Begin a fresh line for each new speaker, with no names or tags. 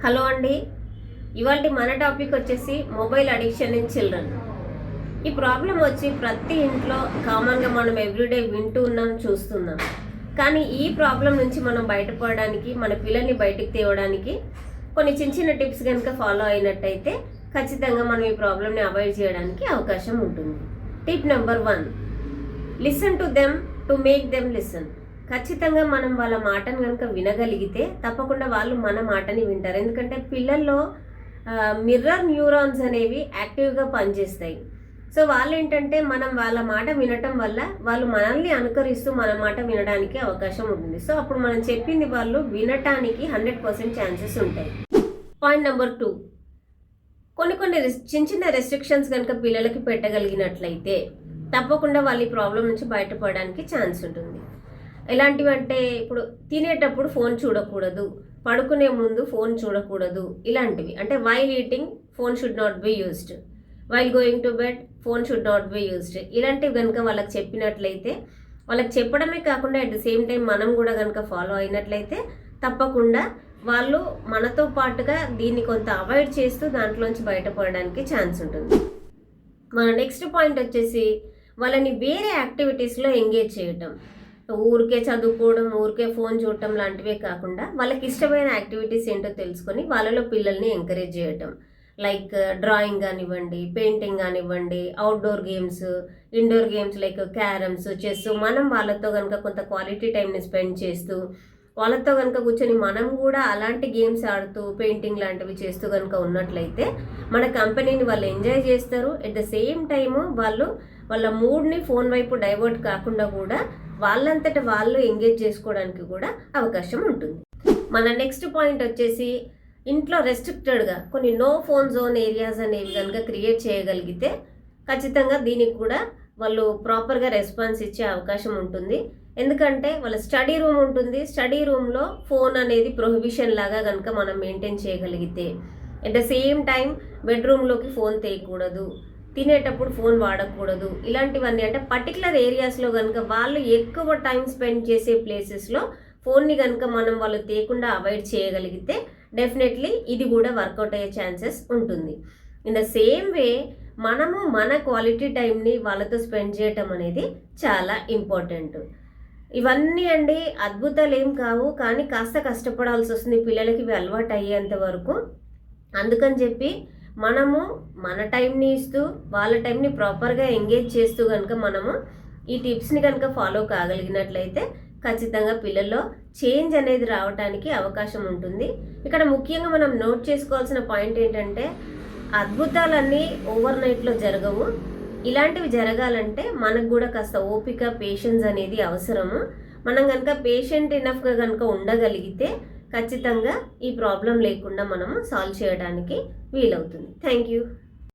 Hello అండి. ఇవాళ మన టాపిక్ వచ్చేసి మొబైల్ అడిక్షన్ ఇన్ చిల్డ్రన్. ఈ ప్రాబ్లం వచ్చి ప్రతి ఇంట్లో కామన్గా మనం ఎవ్రీడే వింటూ ఉన్నాం, చూస్తున్నాం. కానీ ఈ ప్రాబ్లం నుంచి మనం బయటపడడానికి, మన పిల్లల్ని బయటికి తేవడానికి కొన్ని చిన్న చిన్న టిప్స్ కనుక ఫాలో అయినట్టయితే ఖచ్చితంగా మనం ఈ ప్రాబ్లమ్ని అవాయిడ్ చేయడానికి అవకాశం ఉంటుంది. Tip number 1, listen to them to make them listen. ఖచ్చితంగా మనం వాళ్ళ మాటను కనుక వినగలిగితే తప్పకుండా వాళ్ళు మన మాటని వింటారు. ఎందుకంటే పిల్లల్లో మిర్రర్ న్యూరాన్స్ అనేవి యాక్టివ్గా పనిచేస్తాయి. సో వాళ్ళు ఏంటంటే మనం వాళ్ళ మాట వినటం వల్ల వాళ్ళు మనల్ని అనుకరిస్తూ మన మాట వినడానికి అవకాశం ఉంటుంది. సో అప్పుడు మనం చెప్పింది వాళ్ళు వినటానికి 100% ఛాన్సెస్ ఉంటాయి. పాయింట్ నెంబర్ 2, కొన్ని చిన్న చిన్న రెస్ట్రిక్షన్స్ కనుక పిల్లలకి పెట్టగలిగినట్లయితే తప్పకుండా వాళ్ళు ఈ ప్రాబ్లం నుంచి బయటపడడానికి ఛాన్స్ ఉంటుంది. ఎలాంటివి అంటే, ఇప్పుడు తినేటప్పుడు ఫోన్ చూడకూడదు, పడుకునే ముందు ఫోన్ చూడకూడదు, ఇలాంటివి. అంటే while eating phone should not be used, while going to bed phone should not be used, ఇలాంటివి కనుక వాళ్ళకి చెప్పినట్లయితే, వాళ్ళకి చెప్పడమే కాకుండా అట్ ద సేమ్ టైం మనం కూడా కనుక ఫాలో అయినట్లయితే తప్పకుండా వాళ్ళు మనతో పాటుగా దీన్ని కొంత అవాయిడ్ చేస్తూ దాంట్లోంచి బయటపడడానికి ఛాన్స్ ఉంటుంది. మన నెక్స్ట్ పాయింట్ వచ్చేసి వాళ్ళని వేరే యాక్టివిటీస్లో ఎంగేజ్ చేయటం. ఊరికే చదువుకోవడం, ఊరికే ఫోన్ చూడటం లాంటివే కాకుండా వాళ్ళకి ఇష్టమైన యాక్టివిటీస్ ఏంటో తెలుసుకొని వాళ్ళలో పిల్లల్ని ఎంకరేజ్ చేయటం. లైక్ డ్రాయింగ్ కానివ్వండి, పెయింటింగ్ కానివ్వండి, outdoor games, indoor games like carroms, chess. మనం వాళ్ళతో కనుక కొంత క్వాలిటీ టైంని స్పెండ్ చేస్తూ వాళ్ళతో కనుక కూర్చొని మనం కూడా అలాంటి గేమ్స్ ఆడుతూ పెయింటింగ్ లాంటివి చేస్తూ కనుక ఉన్నట్లయితే మన కంపెనీని వాళ్ళు ఎంజాయ్ చేస్తారు. ఎట్ ద సేమ్ టైము వాళ్ళు వాళ్ళ మూడ్ని ఫోన్ వైపు డైవర్ట్ కాకుండా కూడా వాళ్ళంతట వాళ్ళు ఎంగేజ్ చేసుకోవడానికి కూడా అవకాశం ఉంటుంది. మన నెక్స్ట్ పాయింట్ వచ్చేసి ఇంట్లో రెస్ట్రిక్టెడ్గా కొన్ని నో ఫోన్ జోన్ ఏరియాస్ అనేవి కనుక క్రియేట్ చేయగలిగితే ఖచ్చితంగా దీనికి కూడా వాళ్ళు ప్రాపర్గా రెస్పాన్స్ ఇచ్చే అవకాశం ఉంటుంది. ఎందుకంటే వాళ్ళ స్టడీ రూమ్ ఉంటుంది, స్టడీ రూమ్లో ఫోన్ అనేది ప్రొహిబిషన్ లాగా కనుక మనం మెయింటైన్ చేయగలిగితే, అట్ ద సేమ్ టైం బెడ్రూమ్లోకి ఫోన్ తీయకూడదు, తినేటప్పుడు ఫోన్ వాడకూడదు, ఇలాంటివన్నీ. అంటే పర్టికులర్ ఏరియాస్లో కనుక వాళ్ళు ఎక్కువ టైం స్పెండ్ చేసే ప్లేసెస్లో ఫోన్ని కనుక మనం వాళ్ళు తీయకుండా అవాయిడ్ చేయగలిగితే డెఫినెట్లీ ఇది కూడా వర్కౌట్ అయ్యే ఛాన్సెస్ ఉంటుంది. ఇన్ ద సేమ్ వే మనము మన క్వాలిటీ టైంని వాళ్ళతో స్పెండ్ చేయటం అనేది చాలా ఇంపార్టెంట్. ఇవన్నీ అండి అద్భుతాలు ఏం కావు, కానీ కాస్త కష్టపడాల్సి వస్తుంది పిల్లలకి ఇవి అలవాటు అయ్యేంత వరకు. అందుకని చెప్పి మనము మన టైంని ఇస్తూ వాళ్ళ టైంని ప్రాపర్గా ఎంగేజ్ చేస్తూ కనుక మనము ఈ టిప్స్ని కనుక ఫాలో కాగలిగినట్లయితే ఖచ్చితంగా పిల్లల్లో చేంజ్ అనేది రావడానికి అవకాశం ఉంటుంది. ఇక్కడ ముఖ్యంగా మనం నోట్ చేసుకోవాల్సిన పాయింట్ ఏంటంటే, అద్భుతాలన్నీ ఓవర్ నైట్లో జరగవు. ఇలాంటివి జరగాలంటే మనకు కూడా కాస్త ఓపిక, పేషెన్స్ అనేది అవసరము. మనం కనుక పేషెంట్ ఇనఫ్గా కనుక ఉండగలిగితే ఖచ్చితంగా ఈ ప్రాబ్లం లేకుండా మనము సాల్వ్ చేయడానికి వీలవుతుంది. Thank you.